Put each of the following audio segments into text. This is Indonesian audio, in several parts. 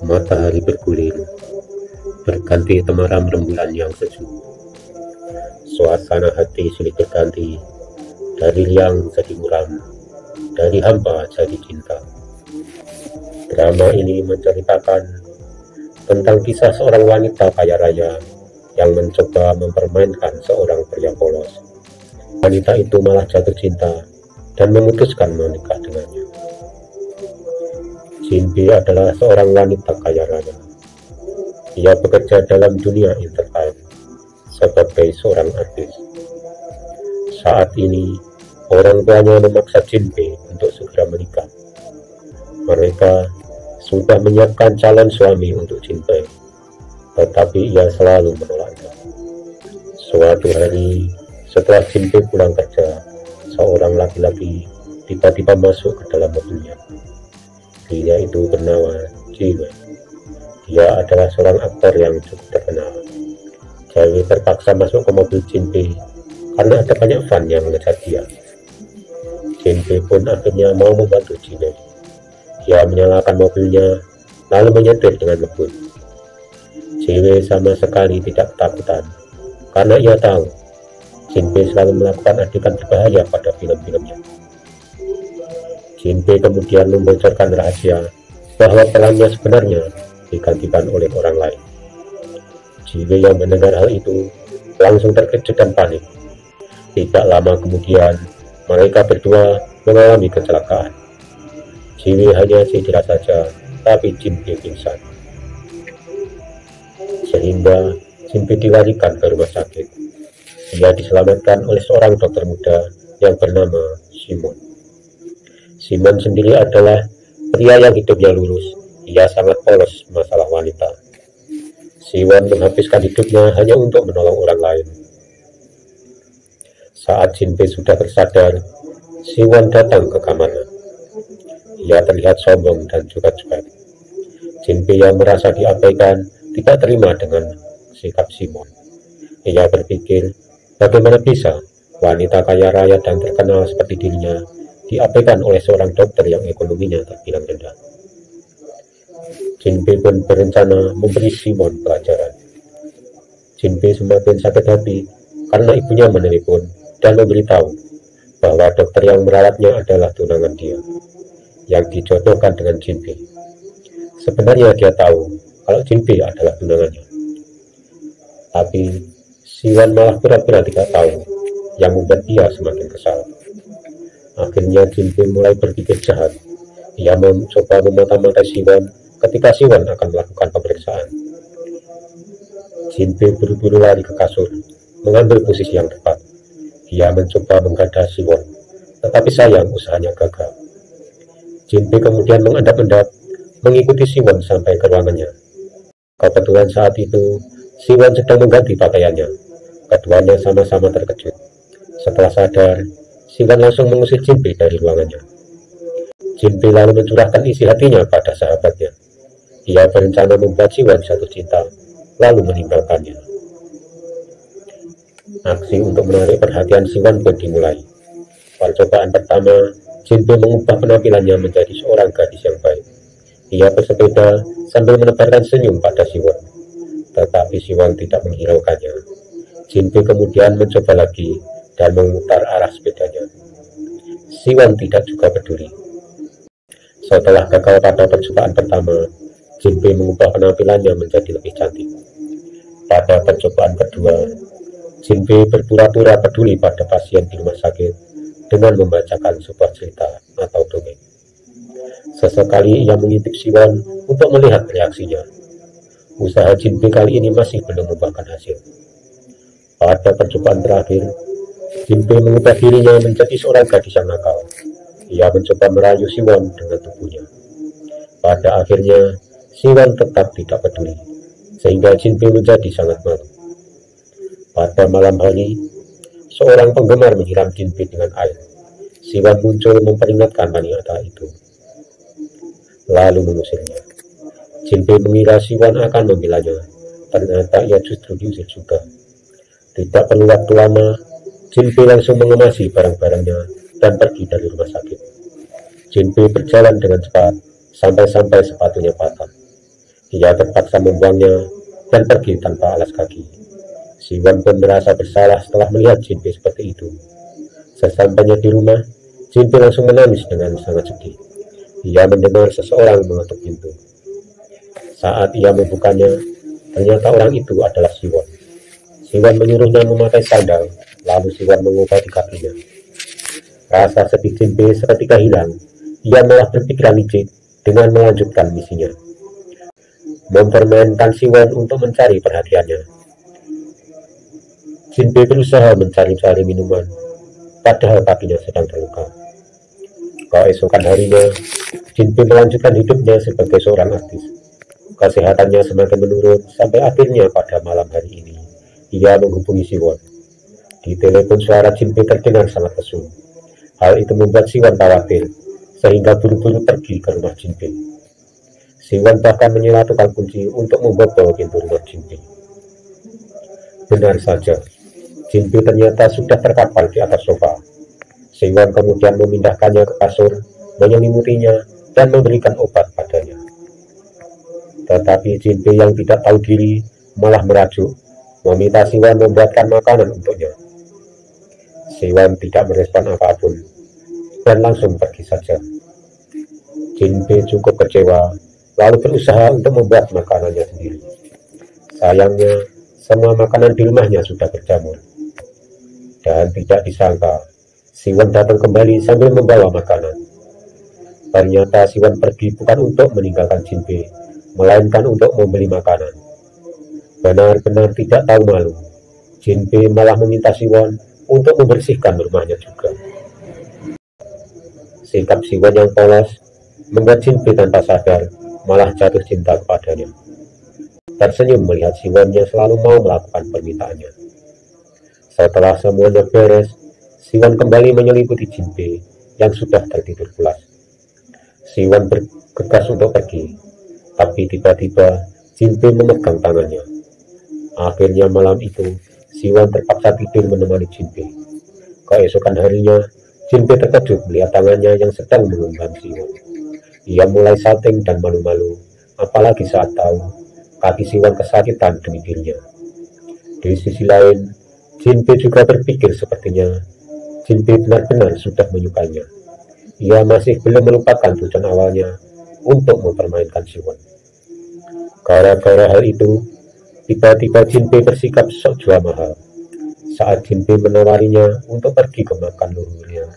Matahari bergulir, berganti temaram rembulan yang sejuk. Suasana hati silih berganti, dari riang jadi muram, dari hampa jadi cinta. Drama ini menceritakan tentang kisah seorang wanita kaya raya yang mencoba mempermainkan seorang pria polos. Wanita itu malah jatuh cinta dan memutuskan menikah dengannya. Jinbe adalah seorang wanita kaya raya. Ia bekerja dalam dunia entertain sebagai seorang artis. Saat ini, orang tuanya memaksa Jinbe untuk segera menikah. Mereka sudah menyiapkan calon suami untuk Jinbe, tetapi ia selalu menolaknya. Suatu hari, setelah Jinbe pulang kerja, seorang laki-laki tiba-tiba masuk ke dalam mobilnya. Dia itu bernama Jiwei. Dia adalah seorang aktor yang cukup terkenal. Jiwei terpaksa masuk ke mobil Jinbe karena ada banyak fan yang mengejar dia. Jinbe pun akhirnya mau membantu Jiwei. Dia menyalakan mobilnya lalu menyetir dengan lembut. Jiwei sama sekali tidak ketakutan karena ia tahu Jinbe selalu melakukan adegan berbahaya pada film-filmnya. Jinbe kemudian membocorkan rahasia bahwa perannya sebenarnya digantikan oleh orang lain. Jiwei yang mendengar hal itu langsung terkejut dan panik. Tidak lama kemudian, mereka berdua mengalami kecelakaan. Jiwei hanya cedera saja, tapi Jinbe pingsan. Sehingga Jinbe dilarikan ke rumah sakit. Dia diselamatkan oleh seorang dokter muda yang bernama Simon. Simon sendiri adalah pria yang hidupnya lurus. Ia sangat polos masalah wanita. Simon menghabiskan hidupnya hanya untuk menolong orang lain. Saat Jinbe sudah tersadar, Simon datang ke kamarnya. Ia terlihat sombong dan juga cuek. Jinbe yang merasa diabaikan tidak terima dengan sikap Simon. Ia berpikir, bagaimana bisa wanita kaya raya dan terkenal seperti dirinya diabaikan oleh seorang dokter yang ekonominya terbilang rendah. Jinbe pun berencana memberi Simon pelajaran. Jinbe semakin sakit hati karena ibunya menelepon dan memberitahu bahwa dokter yang merawatnya adalah tunangan dia, yang dijodohkan dengan Jinbe. Sebenarnya dia tahu kalau Jinbe adalah tunangannya, tapi Simon malah pura-pura tidak tahu, yang membuat dia semakin kesal. Akhirnya Jinbe mulai berpikir jahat. Ia mencoba memata-matai Simon ketika Simon akan melakukan pemeriksaan. Jinbe buru-buru lari ke kasur, mengambil posisi yang tepat. Ia mencoba menggadah Simon, tetapi sayang usahanya gagal. Jinbe kemudian mengendap-endap, mengikuti Simon sampai ke ruangannya. Kebetulan saat itu, Simon sedang mengganti pakaiannya. Keduanya sama-sama terkejut. Setelah sadar, Simon langsung mengusir Jinbe dari ruangannya. Jinbe lalu mencurahkan isi hatinya pada sahabatnya. Ia berencana membuat Simon jatuh cinta, lalu meninggalkannya. Aksi untuk menarik perhatian Simon pun dimulai. Percobaan pertama, Jinbe mengubah penampilannya menjadi seorang gadis yang baik. Ia bersepeda sambil menebarkan senyum pada Simon, tetapi Simon tidak menghiraukannya. Jinbe kemudian mencoba lagi dan memutar arah sepedanya. Simon tidak juga peduli. Setelah gagal pada percobaan pertama, Jinbe mengubah penampilannya menjadi lebih cantik. Pada percobaan kedua, Jinbe berpura-pura peduli pada pasien di rumah sakit dengan membacakan sebuah cerita atau dongeng. Sesekali ia mengintip Simon untuk melihat reaksinya. Usaha Jinbe kali ini masih belum membuahkan hasil. Pada percobaan terakhir, Jinbe mengubah dirinya menjadi seorang gadis yang nakal. Ia mencoba merayu Simon dengan tubuhnya. Pada akhirnya, Simon tetap tidak peduli, sehingga Jinbe menjadi sangat malu. Pada malam hari, seorang penggemar menyiram Jinbe dengan air. Simon muncul memperingatkan wanita itu, lalu mengusirnya. Jinbe mengira Simon akan membelanya. Ternyata ia justru diusir juga. Tidak perlu waktu lama, Jinbe langsung mengemasi barang-barangnya dan pergi dari rumah sakit. Jinbe berjalan dengan cepat sampai-sampai sepatunya patah. Ia terpaksa membuangnya dan pergi tanpa alas kaki. Siwan pun merasa bersalah setelah melihat Jinpei seperti itu. Sesampainya di rumah, Jinpei langsung menangis dengan sangat sedih. Ia mendengar seseorang mengetuk pintu. Saat ia membukanya, ternyata orang itu adalah Siwan. Siwan menyuruhnya memakai sandal, lalu Siwan mengobati kakinya. Rasa sedih Jinpei seketika hilang. Ia malah berpikiran licik dengan melanjutkan misinya, mempermainkan Siwan untuk mencari perhatiannya. Jinpei berusaha mencari-cari minuman, padahal kakinya sedang terluka. Keesokan harinya, Jinpei melanjutkan hidupnya sebagai seorang artis. Kesehatannya semakin menurun sampai akhirnya pada malam hari ini, ia menghubungi Siwan. Di telepon suara Jinpei terdengar sangat lesu. Hal itu membuat Siwan khawatir, sehingga buru-buru pergi ke rumah Jinpei. Siwan bahkan menyewa tukang kunci untuk membobol pintu rumah Jinpei. Benar saja, Jinpei ternyata sudah terkapar di atas sofa. Siwan kemudian memindahkannya ke kasur, menyelimutinya, dan memberikan obat padanya. Tetapi Jinpei yang tidak tahu diri malah merajuk, meminta Siwan membuatkan makanan untuknya. Siwan tidak merespon apapun, dan langsung pergi saja. Jinpei cukup kecewa, lalu berusaha untuk membuat makanannya sendiri. Sayangnya, semua makanan di rumahnya sudah berjamur. Dan tidak disangka, Siwan datang kembali sambil membawa makanan. Ternyata Siwan pergi bukan untuk meninggalkan Jinpei, melainkan untuk membeli makanan. Benar-benar tidak tahu malu. Jinpei malah meminta Siwan untuk membersihkan rumahnya juga. Sikap Siwan yang polos membuat Jinpei tanpa sadar malah jatuh cinta kepadanya. Tersenyum melihat Siwan yang selalu mau melakukan permintaannya. Setelah semuanya beres, Siwan kembali menyelimuti Jinpei yang sudah tertidur pulas. Siwan bergegas untuk pergi, tapi tiba-tiba Jinpei memegang tangannya. Akhirnya malam itu, Siwan terpaksa tidur menemani Jinpei. Keesokan harinya, Jinpei terkejut melihat tangannya yang sedang menggenggam Siwan. Ia mulai salting dan malu-malu, apalagi saat tahu kaki Siwan kesakitan demi dirinya. Di sisi lain, Jinpei juga berpikir sepertinya Jinpei benar-benar sudah menyukainya. Ia masih belum melupakan tujuan awalnya untuk mempermainkan Siwan. Gara-gara hal itu, tiba-tiba Jinpei bersikap sok jual mahal. Saat Jinpei menawarinya untuk pergi ke makam leluhurnya,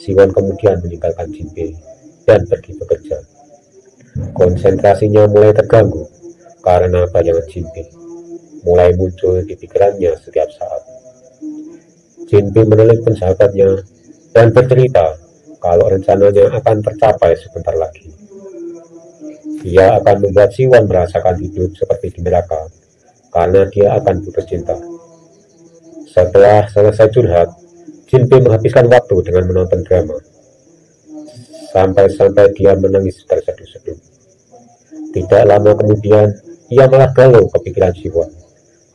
Siwan kemudian meninggalkan Jinpei dan pergi bekerja. Konsentrasinya mulai terganggu karena bayangan Jinpei mulai muncul di pikirannya setiap saat. Jinpei menelepon sahabatnya dan bercerita kalau rencananya akan tercapai sebentar lagi. Ia akan membuat Siwan merasakan hidup seperti di neraka karena dia akan putus cinta. Setelah selesai curhat, Jinpei menghabiskan waktu dengan menonton drama. Sampai-sampai dia menangis terseduh-seduh. Tidak lama kemudian, ia malah galau kepikiran Siwan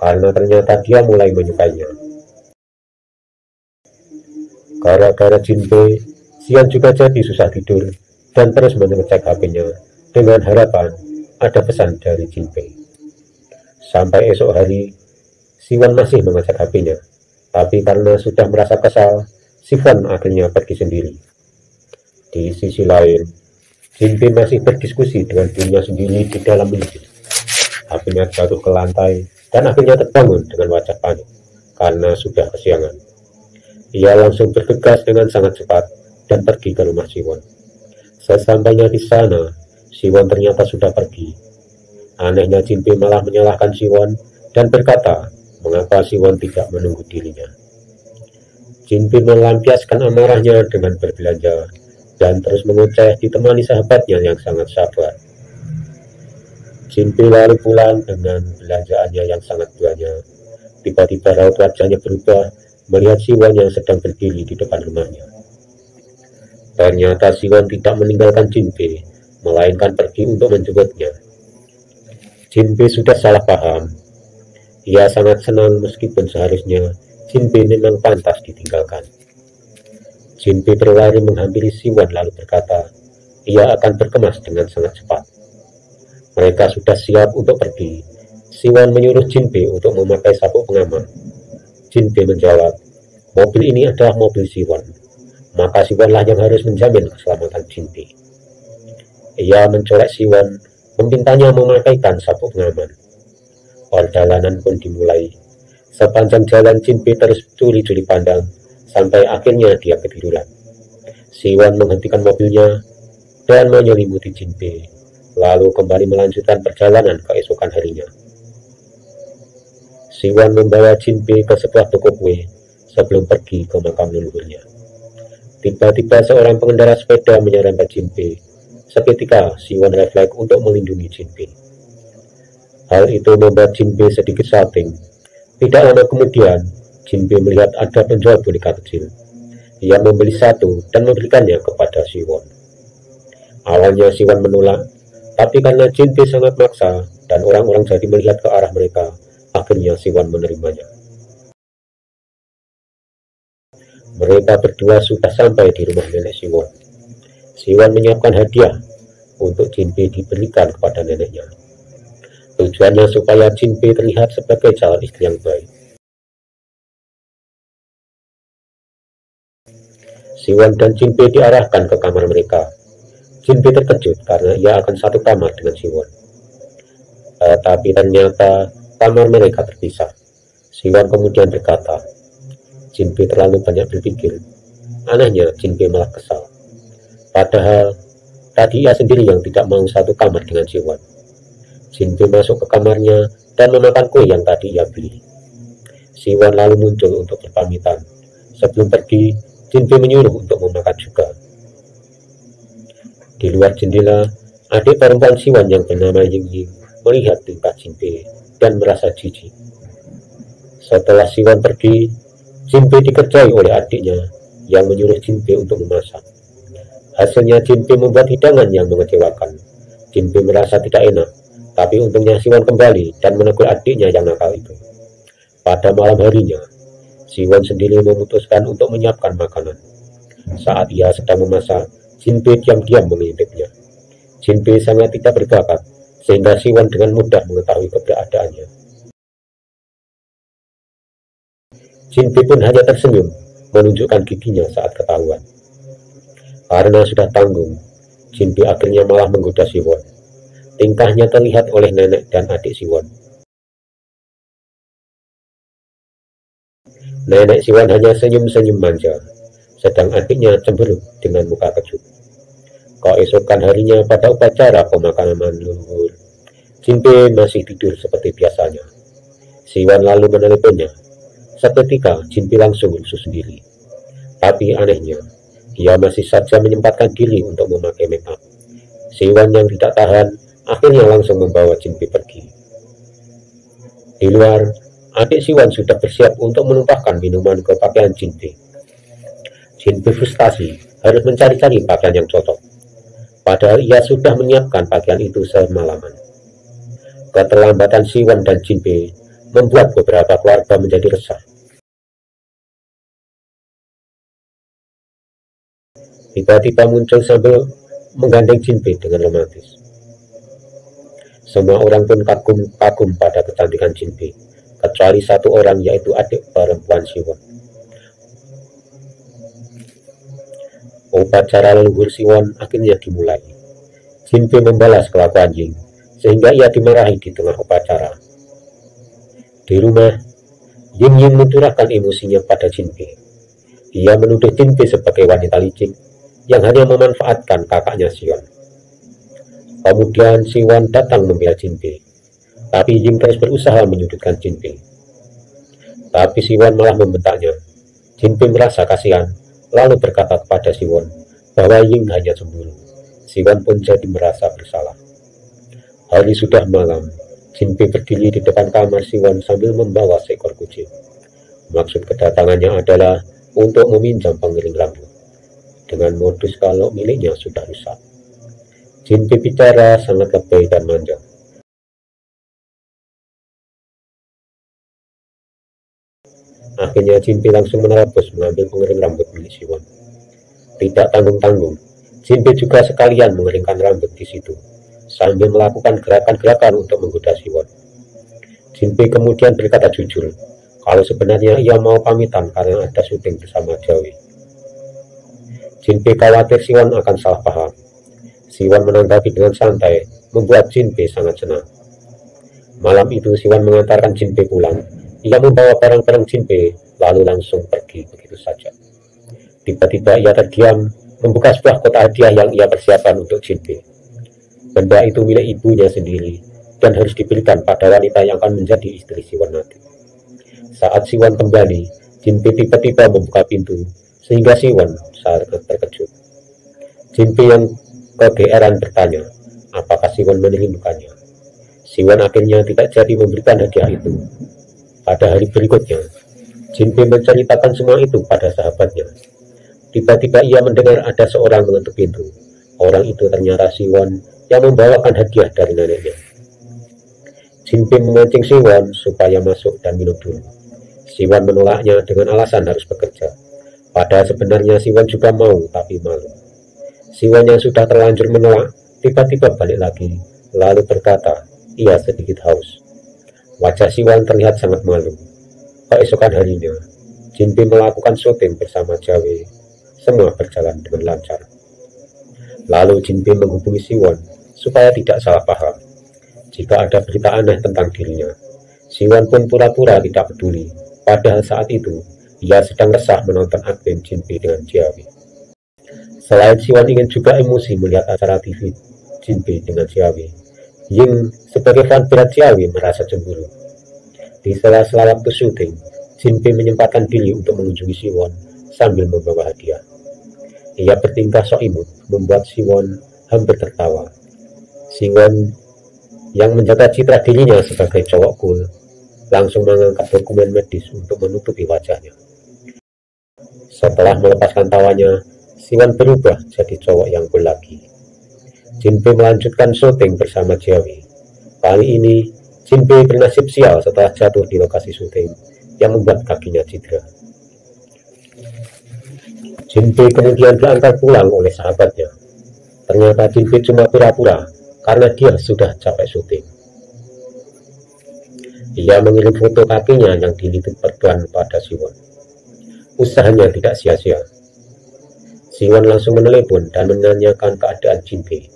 karena ternyata dia mulai menyukainya. Gara-gara Jinpei, Siwan juga jadi susah tidur dan terus mengecek HP-nya dengan harapan ada pesan dari Jinpei. Sampai esok hari, Siwan masih mengecek HP-nya, tapi karena sudah merasa kesal, Siwan akhirnya pergi sendiri. Di sisi lain, Jinpei masih berdiskusi dengan dirinya sendiri di dalam mimpi. HP-nya jatuh ke lantai dan akhirnya terbangun dengan wajah panik karena sudah kesiangan. Ia langsung bergegas dengan sangat cepat dan pergi ke rumah Siwan. Sesampainya di sana, Siwan ternyata sudah pergi. Anehnya Jinpei malah menyalahkan Siwan dan berkata mengapa Siwan tidak menunggu dirinya. Jinpei melampiaskan amarahnya dengan berbelanja dan terus mengoceh ditemani sahabatnya yang sangat sabar. Jinpei lalu pulang dengan belanjaannya yang sangat banyak. Tiba-tiba raut wajahnya berubah melihat Siwan yang sedang berdiri di depan rumahnya. Ternyata Siwan tidak meninggalkan Jinpei, melainkan pergi untuk menjemputnya. Jinpei sudah salah paham. Ia sangat senang meskipun seharusnya Jinpei memang pantas ditinggalkan. Jinpei berlari menghampiri Siwan lalu berkata, ia akan berkemas dengan sangat cepat. Mereka sudah siap untuk pergi. Siwan menyuruh Jinbe untuk memakai sabuk pengaman. Jinbe menjawab, mobil ini adalah mobil Siwan. Maka Siwanlah yang harus menjamin keselamatan Jinbe. Ia mencolek Siwan, memintanya memakaikan sabuk pengaman. Perjalanan pun dimulai. Sepanjang jalan Jinbe terus curi-curi pandang, sampai akhirnya dia ketiduran. Siwan menghentikan mobilnya dan menyelimuti Jinbe, lalu kembali melanjutkan perjalanan keesokan harinya. Siwan membawa Jinbe ke sebuah toko kue sebelum pergi ke makam leluhurnya. Tiba-tiba seorang pengendara sepeda menyerempet Jinbe. Seketika Siwan refleks untuk melindungi Jinbe. Hal itu membuat Jinbe sedikit salting. Tidak lama kemudian, Jinbe melihat ada penjual boneka kecil. Ia membeli satu dan memberikannya kepada Siwan. Awalnya Siwan menolak, tapi karena Jinbe sangat maksa dan orang-orang jadi melihat ke arah mereka, akhirnya Siwan menerimanya. Mereka berdua sudah sampai di rumah nenek Siwan. Siwan menyiapkan hadiah untuk Jinbe diberikan kepada neneknya. Tujuannya supaya Jinbe terlihat sebagai calon istri yang baik. Siwan dan Jinbe diarahkan ke kamar mereka. Jinbe terkejut karena ia akan satu kamar dengan Siwan. Tapi ternyata kamar mereka terpisah. Siwan kemudian berkata, Jinbe terlalu banyak berpikir. Anehnya, Jinbe malah kesal. Padahal tadi ia sendiri yang tidak mau satu kamar dengan Siwan. Jinbe masuk ke kamarnya dan memakan kue yang tadi ia beli. Siwan lalu muncul untuk berpamitan. Sebelum pergi, Jinbe menyuruh untuk memakan juga. Di luar jendela, adik perempuan Siwan yang bernama Ying Ying melihat tingkah Jinbe dan merasa jijik. Setelah Siwan pergi, Jinbe dikerjai oleh adiknya yang menyuruh Jinbe untuk memasak. Hasilnya Jinbe membuat hidangan yang mengecewakan. Jinbe merasa tidak enak, tapi untungnya Siwan kembali dan menegur adiknya yang nakal itu. Pada malam harinya, Siwan sendiri memutuskan untuk menyiapkan makanan. Saat ia sedang memasak, Jinbe diam-diam mengintipnya. Jinbe sangat tidak berbakat, sehingga Siwan dengan mudah mengetahui keberadaannya. Jinbe pun hanya tersenyum, menunjukkan giginya saat ketahuan. Karena sudah tanggung, Jinbe akhirnya malah menggoda Siwan. Tingkahnya terlihat oleh nenek dan adik Siwan. Nenek Siwan hanya senyum-senyum manja, sedang adiknya cemberut dengan muka kecut. Keesokan harinya pada upacara pemakaman leluhur, Jinbe masih tidur seperti biasanya. Siwan lalu meneleponnya. Seketika Jinbe langsung rusuh sendiri. Tapi anehnya, ia masih saja menyempatkan diri untuk memakai make up. Siwan yang tidak tahan akhirnya langsung membawa Jinbe pergi. Di luar, adik Siwan sudah bersiap untuk menumpahkan minuman ke pakaian Jinbe. Jinbe frustasi harus mencari-cari pakaian yang cocok. Padahal ia sudah menyiapkan pakaian itu semalaman. Keterlambatan Siwan dan Jinbe membuat beberapa keluarga menjadi resah. Tiba-tiba muncul sambil menggandeng Jinbe dengan romantis. Semua orang pun kagum pada kecantikan Jinbe, kecuali satu orang, yaitu adik perempuan Siwan. Upacara leluhur Siwan akhirnya dimulai. Jinbe membalas kelakuan Ying, sehingga ia dimarahi di tengah upacara. Di rumah, Ying mencurahkan emosinya pada Jinbe. Ia menuduh Jinbe sebagai wanita licik yang hanya memanfaatkan kakaknya Siwan. Kemudian Siwan datang membela Jinbe, tapi Ying terus berusaha menyudutkan Jinbe. Tapi Siwan malah membentaknya. Jinbe merasa kasihan, lalu berkata kepada Siwan bahwa Ying hanya cemburu. Siwan pun jadi merasa bersalah. Hari sudah malam. Jinbe berdiri di depan kamar Siwan sambil membawa seekor kucing. Maksud kedatangannya adalah untuk meminjam pengiring rambut, dengan modus kalau miliknya sudah rusak. Jinbe bicara sangat lebay dan manja. Akhirnya Jinbe langsung menerobos mengambil pengiring rambut milik Siwan. Tidak tanggung-tanggung, Jinbe juga sekalian mengeringkan rambut di situ. sambil melakukan gerakan-gerakan untuk menggoda Siwon. Jinpei kemudian berkata jujur kalau sebenarnya ia mau pamitan karena ada syuting bersama Jawi. Jinpei khawatir Siwon akan salah paham. Siwon menanggapi dengan santai, membuat Jinpei sangat senang. Malam itu Siwon mengantarkan Jinpei pulang. Ia membawa barang-barang Jinpei, lalu langsung pergi begitu saja. Tiba-tiba ia terdiam, membuka sebuah kotak hadiah yang ia persiapkan untuk Jinpei. Benda itu milik ibunya sendiri, dan harus diberikan pada wanita yang akan menjadi istri Siwon nanti. Saat Siwon kembali, Jinpei tiba-tiba membuka pintu, sehingga Siwon sangat terkejut. Jinpei yang kegeeran bertanya, apakah Siwon merindukannya. Siwon akhirnya tidak jadi memberikan hadiah itu. Pada hari berikutnya, Jinpei menceritakan semua itu pada sahabatnya. Tiba-tiba ia mendengar ada seorang mengetuk pintu. Orang itu ternyata Siwon yang membawakan hadiah dari neneknya. Jinpei memancing Siwon supaya masuk dan minum dulu. Siwon menolaknya dengan alasan harus bekerja. Padahal sebenarnya Siwon juga mau, tapi malu. Siwon yang sudah terlanjur menolak, tiba-tiba balik lagi, lalu berkata, ia sedikit haus. Wajah Siwon terlihat sangat malu. Keesokan harinya, Jinpei melakukan syuting bersama Jawi. Semua berjalan dengan lancar. Lalu Jinpei menghubungi Siwon supaya tidak salah paham jika ada berita aneh tentang dirinya. Siwon pun pura-pura tidak peduli, padahal saat itu ia sedang resah menonton akting Jinpei dengan Jawi. Selain Siwon ingin juga emosi melihat acara TV Jinpei dengan Jawi, Ying sebagai fan berat Jawi merasa cemburu. Di sela-sela waktu syuting, Jinpei menyempatkan diri untuk mengunjungi Siwon sambil membawa hadiah. Ia bertingkah sok imut, membuat Siwon hampir tertawa. Siwon yang menjaga citra dirinya sebagai cowok cool, langsung mengangkat dokumen medis untuk menutupi wajahnya. Setelah melepaskan tawanya, Siwon berubah jadi cowok yang cool lagi. Jinpei melanjutkan syuting bersama Jawi. Kali ini, Jinpei bernasib sial setelah jatuh di lokasi syuting yang membuat kakinya cedera. Jinpei kemudian diantar pulang oleh sahabatnya. Ternyata Jinpei cuma pura-pura karena dia sudah capek syuting. Ia mengirim foto kakinya yang diliput perban pada Siwon. Usahanya tidak sia-sia. Siwon langsung menelepon dan menanyakan keadaan Jinpei.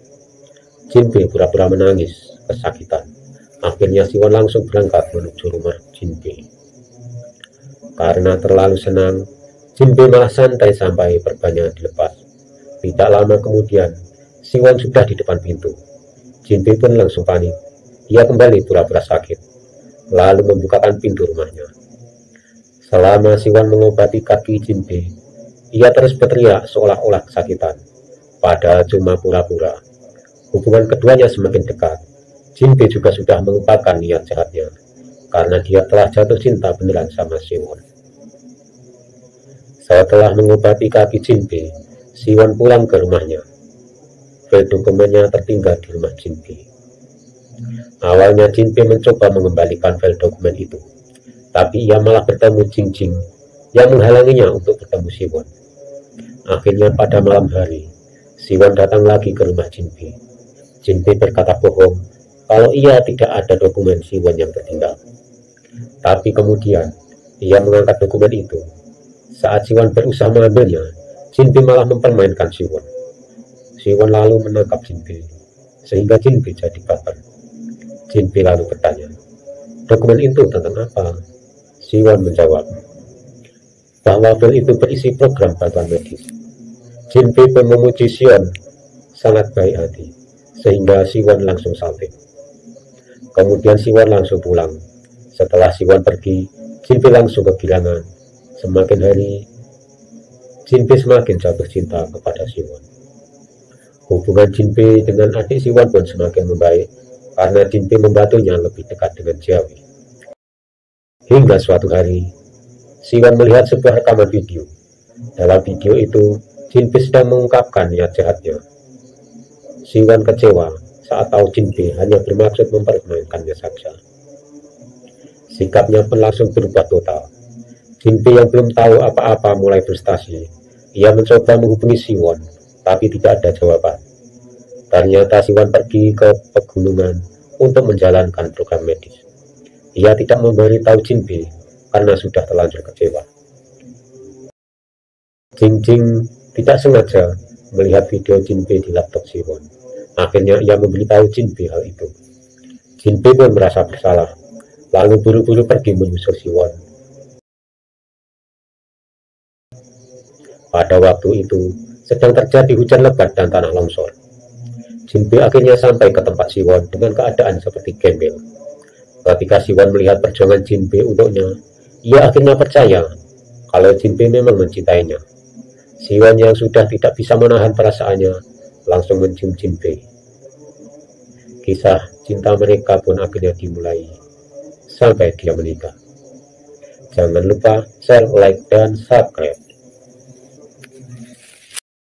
Jinpei pura-pura menangis, kesakitan. Akhirnya Siwon langsung berangkat menuju rumah Jinpei. Karena terlalu senang, Jinpei malah santai sampai perbannya dilepas. Tidak lama kemudian, Siwon sudah di depan pintu. Jinpei pun langsung panik. Ia kembali pura-pura sakit, lalu membukakan pintu rumahnya. Selama Siwon mengobati kaki Jinpei, ia terus berteriak seolah-olah kesakitan, padahal cuma pura-pura. Hubungan keduanya semakin dekat. Jinpei juga sudah melupakan niat jahatnya, karena dia telah jatuh cinta beneran sama Siwon. Setelah mengobati kaki Jinpei, Siwon pulang ke rumahnya. File dokumennya tertinggal di rumah Jinpei. Awalnya Jinpei mencoba mengembalikan file dokumen itu, tapi ia malah bertemu Jing yang menghalanginya untuk bertemu Siwon. Akhirnya pada malam hari, Siwon datang lagi ke rumah Jinpei. Jinpei berkata bohong kalau ia tidak ada dokumen Siwon yang tertinggal. Tapi kemudian ia mengangkat dokumen itu. Saat Siwon berusaha mengambilnya, Jinpei malah mempermainkan Siwon. Siwon lalu menangkap Jinpei, sehingga Jinpei jadi baper. Jinpei lalu bertanya, dokumen itu tentang apa? Siwon menjawab bahwa file itu berisi program bantuan medis. Jinpei pun memuji Siwon sangat baik hati, sehingga Siwon langsung salting. Kemudian Siwon langsung pulang. Setelah Siwon pergi, Jinpei langsung kegirangan. Semakin hari, Jinpei semakin jatuh cinta kepada Siwon. Hubungan Jinpei dengan adik Siwon pun semakin membaik karena Jinpei membantunya lebih dekat dengan Jawi. Hingga suatu hari, Siwon melihat sebuah rekaman video. Dalam video itu, Jinpei sedang mengungkapkan niat jahatnya. Siwon kecewa saat tahu Jinpei hanya bermaksud mempermainkannya saja. Sikapnya pun langsung berubah total. Jinpei yang belum tahu apa-apa mulai frustasi. Ia mencoba menghubungi Siwon, tapi tidak ada jawaban. Ternyata Siwan pergi ke pegunungan untuk menjalankan program medis. Ia tidak memberitahu Jinbe karena sudah terlanjur kecewa. Jing tidak sengaja melihat video Jinbe di laptop Siwon. Akhirnya ia memberitahu Jinbe hal itu. Jinbe pun merasa bersalah, lalu buru-buru pergi menyusul Siwon. Pada waktu itu, sedang terjadi hujan lebat dan tanah longsor. Jinbe akhirnya sampai ke tempat Siwon dengan keadaan seperti gembel. Ketika Siwon melihat perjuangan Jinbe untuknya, ia akhirnya percaya kalau Jinbe memang mencintainya. Siwon yang sudah tidak bisa menahan perasaannya langsung mencium Jinbe. Kisah cinta mereka pun akhirnya dimulai sampai dia menikah. Jangan lupa share, like, dan subscribe.